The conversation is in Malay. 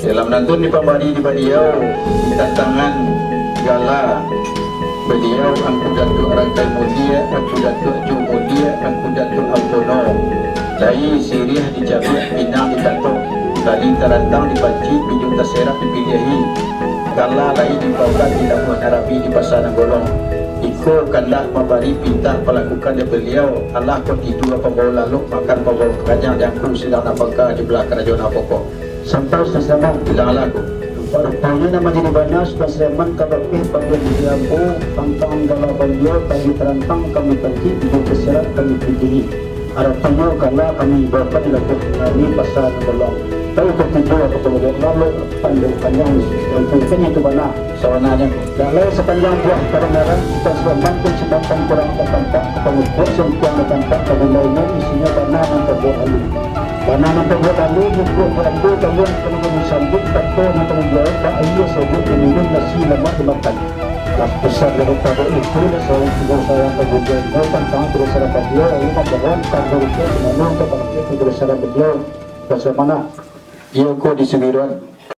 Dalam nantun di pembari di beliau minta tangan gala beliau angku datuk rangkai mulia, angku datuk ju mulia, angku datuk alkono lai sirih dicabut pinang ditatok kali terantang dipanci pinjung terserap dipilihi gala lai dibawakan di dalam harapi di pasar Nanggolong iko kanlah pembari pinta pelakukan dia beliau Allah kau tidur pembawa lalu makan pembawa kanyang yang ku sedang nak bangka di belah kerajaan Apoko sampai sesama bilang lagu rupanya nama jadi banas pasreman kabapih bagian di lampu pantang gala beliau bagi terantang kami panci pinjung terserap kami pilih harapannya karena kami bawakan di laku kami pasar Nanggolong tahu ketiga kemudian lalu panjang yang itu mana sawananya dalam sepanjang buah kebenaran kita sudah mampu sedangkan kurang tertampak pengukur sempurna tertampak kebenarannya isinya bananan terbuat alu bananan terbuat alu buku berandu kemudian kemudian sambut takut yang jawab tak ia sebut minum nasi lemak dimakan las besar daripada itu seorang figur sayang kemudian bukan tangan terus harapan dia lalu membangun kantor itu menanam kepada kita terus harapan beliau bagaimana ia kau di Sebiruan